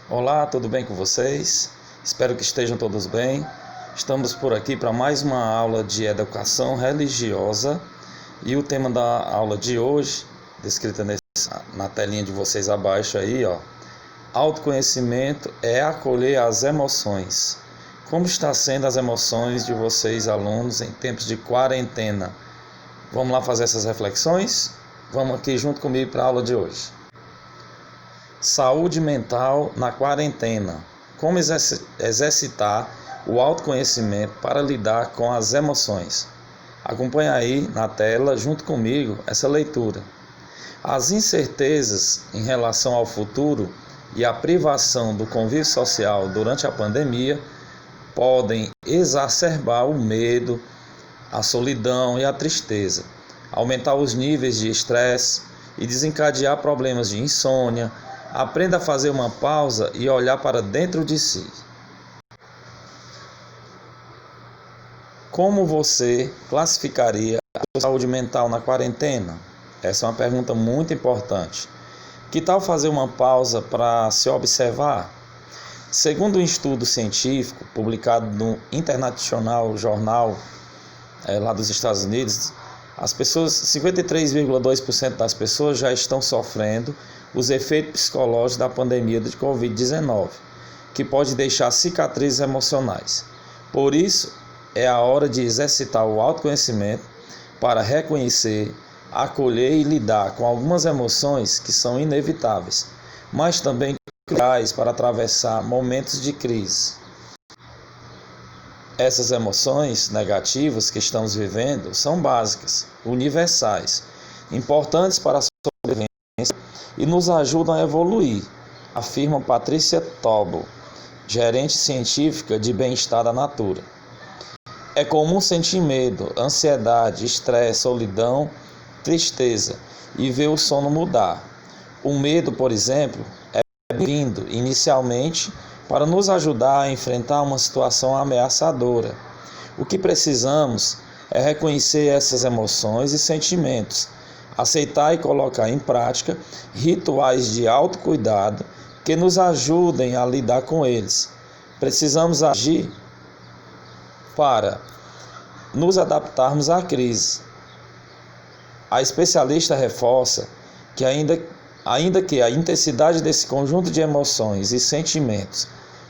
Olá, tudo bem com vocês? Espero que estejam todos bem. Estamos por aqui para mais uma aula de educação religiosa e o tema da aula de hoje, descrita na telinha de vocês abaixo aí, ó. Autoconhecimento é acolher as emoções. Como está sendo as emoções de vocês, alunos, em tempos de quarentena? Vamos lá fazer essas reflexões? Vamos aqui junto comigo para a aula de hoje. Saúde mental na quarentena. Como exercitar o autoconhecimento para lidar com as emoções. Acompanhe aí na tela, junto comigo, essa leitura. As incertezas em relação ao futuro e a privação do convívio social durante a pandemia podem exacerbar o medo, a solidão e a tristeza, aumentar os níveis de estresse e desencadear problemas de insônia. Aprenda a fazer uma pausa e olhar para dentro de si. Como você classificaria a sua saúde mental na quarentena? Essa é uma pergunta muito importante. Que tal fazer uma pausa para se observar? Segundo um estudo científico publicado no International Journal, lá dos Estados Unidos, 53,2% das pessoas já estão sofrendo os efeitos psicológicos da pandemia de Covid-19, que pode deixar cicatrizes emocionais. Por isso, é a hora de exercitar o autoconhecimento para reconhecer, acolher e lidar com algumas emoções que são inevitáveis, mas também cruciais para atravessar momentos de crise. Essas emoções negativas que estamos vivendo são básicas, universais, importantes para a sobrevivência e nos ajudam a evoluir, afirma Patrícia Tobel, gerente científica de bem-estar da Natura. É comum sentir medo, ansiedade, estresse, solidão, tristeza e ver o sono mudar. O medo, por exemplo, é bem-vindo inicialmente para nos ajudar a enfrentar uma situação ameaçadora. O que precisamos é reconhecer essas emoções e sentimentos, aceitar e colocar em prática rituais de autocuidado que nos ajudem a lidar com eles. Precisamos agir para nos adaptarmos à crise. A especialista reforça que ainda que a intensidade desse conjunto de emoções e sentimentos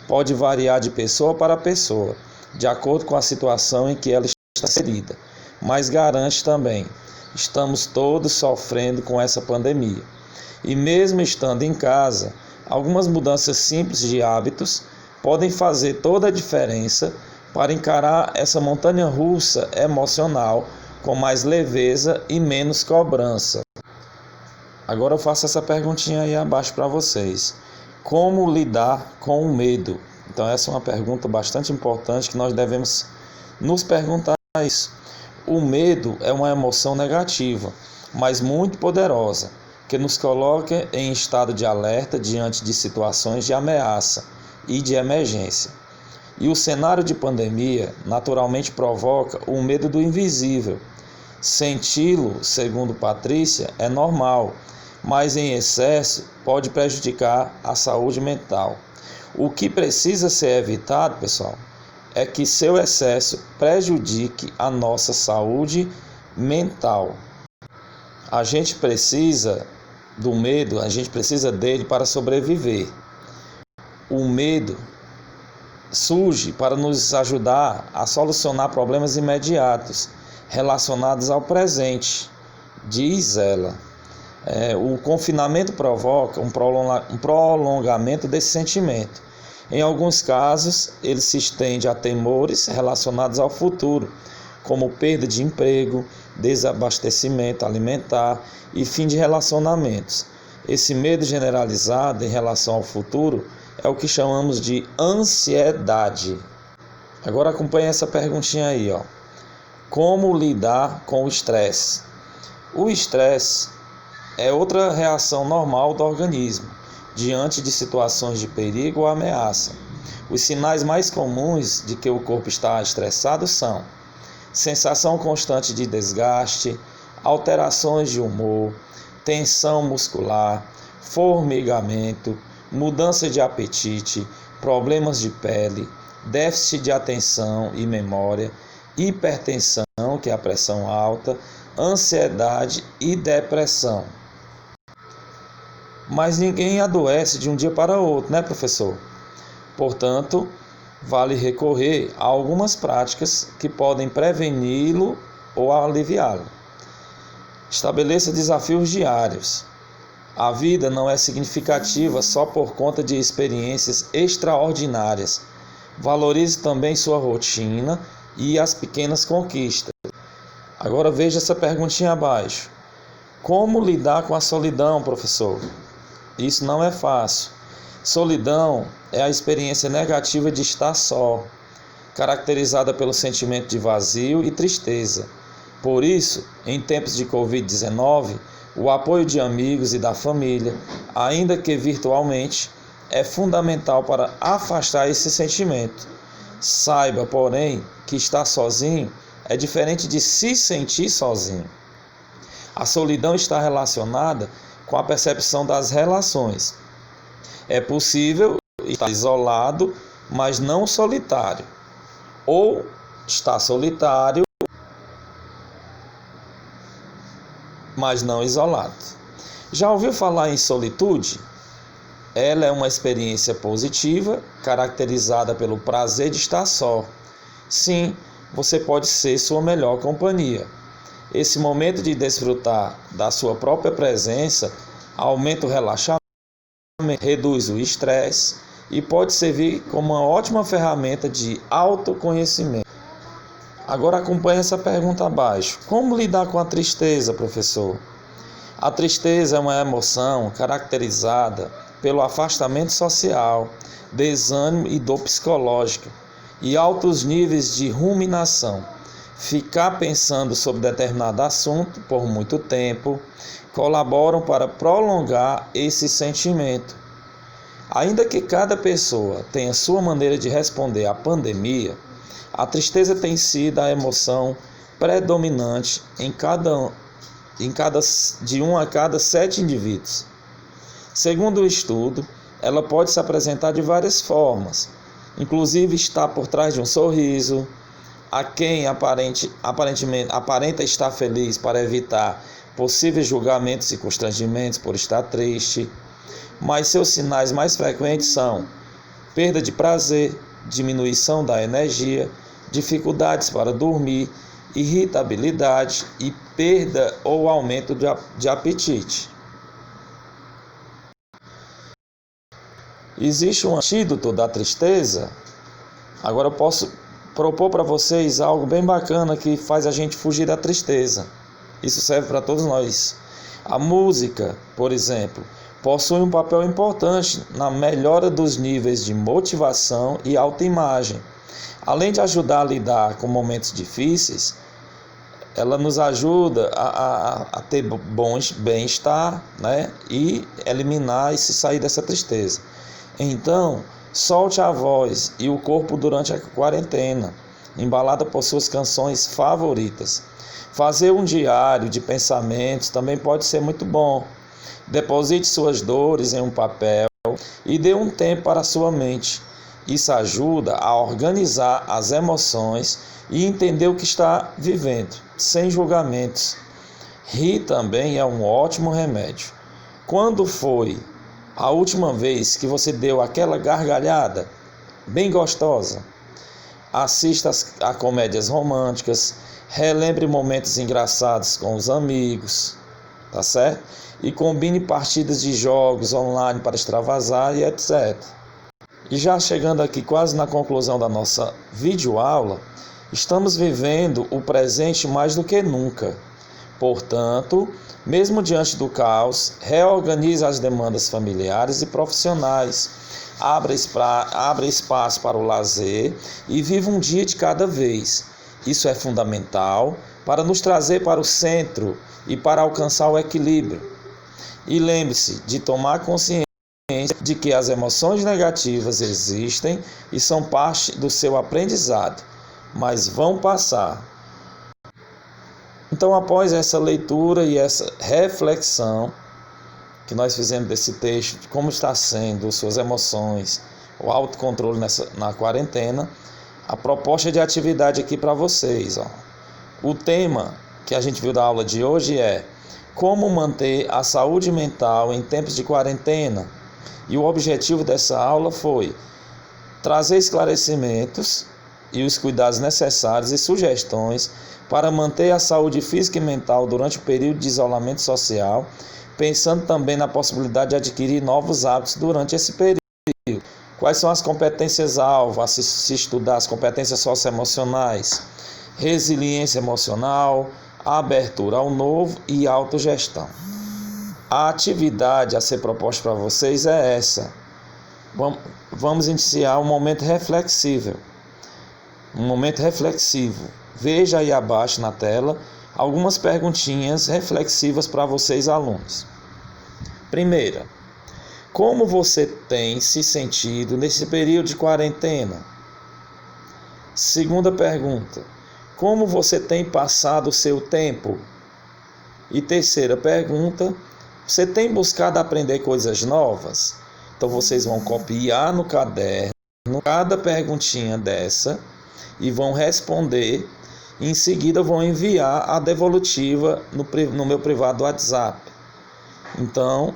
pode variar de pessoa para pessoa, de acordo com a situação em que ela está inserida, mas garante também: estamos todos sofrendo com essa pandemia. E mesmo estando em casa, algumas mudanças simples de hábitos podem fazer toda a diferença para encarar essa montanha-russa emocional com mais leveza e menos cobrança. Agora eu faço essa perguntinha aí abaixo para vocês. Como lidar com o medo? Então essa é uma pergunta bastante importante que nós devemos nos perguntar isso. O medo é uma emoção negativa, mas muito poderosa, que nos coloca em estado de alerta diante de situações de ameaça e de emergência. E o cenário de pandemia naturalmente provoca o medo do invisível. Senti-lo, segundo Patrícia, é normal, mas em excesso pode prejudicar a saúde mental. O que precisa ser evitado, pessoal, é que seu excesso prejudique a nossa saúde mental. A gente precisa do medo, a gente precisa dele para sobreviver. O medo surge para nos ajudar a solucionar problemas imediatos relacionados ao presente, diz ela. O confinamento provoca um prolongamento desse sentimento. Em alguns casos, ele se estende a temores relacionados ao futuro, como perda de emprego, desabastecimento alimentar e fim de relacionamentos. Esse medo generalizado em relação ao futuro é o que chamamos de ansiedade. Agora acompanhe essa perguntinha aí, ó. Como lidar com o estresse? O estresse é outra reação normal do organismo diante de situações de perigo ou ameaça. Os sinais mais comuns de que o corpo está estressado são sensação constante de desgaste, alterações de humor, tensão muscular, formigamento, mudança de apetite, problemas de pele, déficit de atenção e memória, hipertensão, que é a pressão alta, ansiedade e depressão. Mas ninguém adoece de um dia para outro, né, professor? Portanto, vale recorrer a algumas práticas que podem preveni-lo ou aliviá-lo. Estabeleça desafios diários. A vida não é significativa só por conta de experiências extraordinárias. Valorize também sua rotina e as pequenas conquistas. Agora veja essa perguntinha abaixo. Como lidar com a solidão, professor? Isso não é fácil. Solidão é a experiência negativa de estar só, caracterizada pelo sentimento de vazio e tristeza. Por isso, em tempos de Covid-19, o apoio de amigos e da família, ainda que virtualmente, é fundamental para afastar esse sentimento. Saiba, porém, que estar sozinho é diferente de se sentir sozinho. A solidão está relacionada com a percepção das relações. É possível estar isolado, mas não solitário, ou estar solitário, mas não isolado. Já ouviu falar em solitude? Ela é uma experiência positiva, caracterizada pelo prazer de estar só. Sim, você pode ser sua melhor companhia. Esse momento de desfrutar da sua própria presença aumenta o relaxamento, reduz o estresse e pode servir como uma ótima ferramenta de autoconhecimento. Agora acompanhe essa pergunta abaixo. Como lidar com a tristeza, professor? A tristeza é uma emoção caracterizada pelo afastamento social, desânimo e dor psicológica e altos níveis de ruminação. Ficar pensando sobre determinado assunto por muito tempo colaboram para prolongar esse sentimento. Ainda que cada pessoa tenha sua maneira de responder à pandemia, a tristeza tem sido a emoção predominante de 1 a cada 7 indivíduos. Segundo o estudo, ela pode se apresentar de várias formas, inclusive estar por trás de um sorriso, a quem aparenta estar feliz para evitar possíveis julgamentos e constrangimentos por estar triste, mas seus sinais mais frequentes são perda de prazer, diminuição da energia, dificuldades para dormir, irritabilidade e perda ou aumento de apetite. Existe um antídoto da tristeza? Agora eu posso propor para vocês algo bem bacana que faz a gente fugir da tristeza. Isso serve para todos nós. A música, por exemplo, possui um papel importante na melhora dos níveis de motivação e autoimagem. Além de ajudar a lidar com momentos difíceis, ela nos ajuda a ter bem-estar, né? E eliminar e se sair dessa tristeza. Então, solte a voz e o corpo durante a quarentena, embalada por suas canções favoritas. Fazer um diário de pensamentos também pode ser muito bom. Deposite suas dores em um papel e dê um tempo para a sua mente. Isso ajuda a organizar as emoções e entender o que está vivendo, sem julgamentos. Rir também é um ótimo remédio. Quando foi a última vez que você deu aquela gargalhada bem gostosa? Assista a comédias românticas, relembre momentos engraçados com os amigos, tá certo? E combine partidas de jogos online para extravasar e etc. E já chegando aqui quase na conclusão da nossa videoaula, estamos vivendo o presente mais do que nunca. Portanto, mesmo diante do caos, reorganize as demandas familiares e profissionais, abra espaço para o lazer e viva um dia de cada vez. Isso é fundamental para nos trazer para o centro e para alcançar o equilíbrio. E lembre-se de tomar consciência de que as emoções negativas existem e são parte do seu aprendizado, mas vão passar. Então, após essa leitura e essa reflexão, que nós fizemos desse texto, de como está sendo suas emoções, o autocontrole na quarentena, a proposta de atividade aqui para vocês. O tema que a gente viu da aula de hoje é como manter a saúde mental em tempos de quarentena. E o objetivo dessa aula foi trazer esclarecimentos e os cuidados necessários e sugestões para manter a saúde física e mental durante o período de isolamento social, pensando também na possibilidade de adquirir novos hábitos durante esse período. Quais são as competências-alvo a se estudar? As competências socioemocionais, resiliência emocional, abertura ao novo e autogestão. A atividade a ser proposta para vocês é essa. Vamos iniciar um momento reflexivo. Um momento reflexivo. Veja aí abaixo na tela algumas perguntinhas reflexivas para vocês, alunos. Primeira, como você tem se sentido nesse período de quarentena? Segunda pergunta, como você tem passado o seu tempo? E terceira pergunta, você tem buscado aprender coisas novas? Então vocês vão copiar no caderno cada perguntinha dessa e vão responder. E em seguida vão enviar a devolutiva no meu privado do WhatsApp. Então,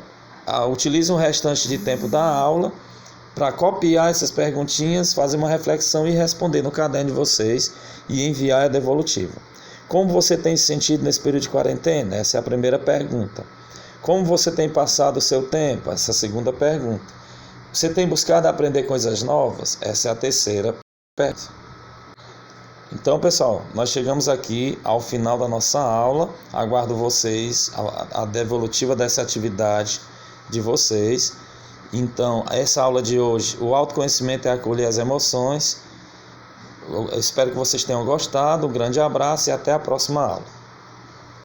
utilize o restante de tempo da aula para copiar essas perguntinhas, fazer uma reflexão e responder no caderno de vocês e enviar a devolutiva. Como você tem se sentido nesse período de quarentena? Essa é a primeira pergunta. Como você tem passado o seu tempo? Essa é a segunda pergunta. Você tem buscado aprender coisas novas? Essa é a terceira pergunta. Então, pessoal, nós chegamos aqui ao final da nossa aula. Aguardo vocês, a devolutiva dessa atividade de vocês. Então, essa aula de hoje, o autoconhecimento é acolher as emoções. Eu espero que vocês tenham gostado. Um grande abraço e até a próxima aula.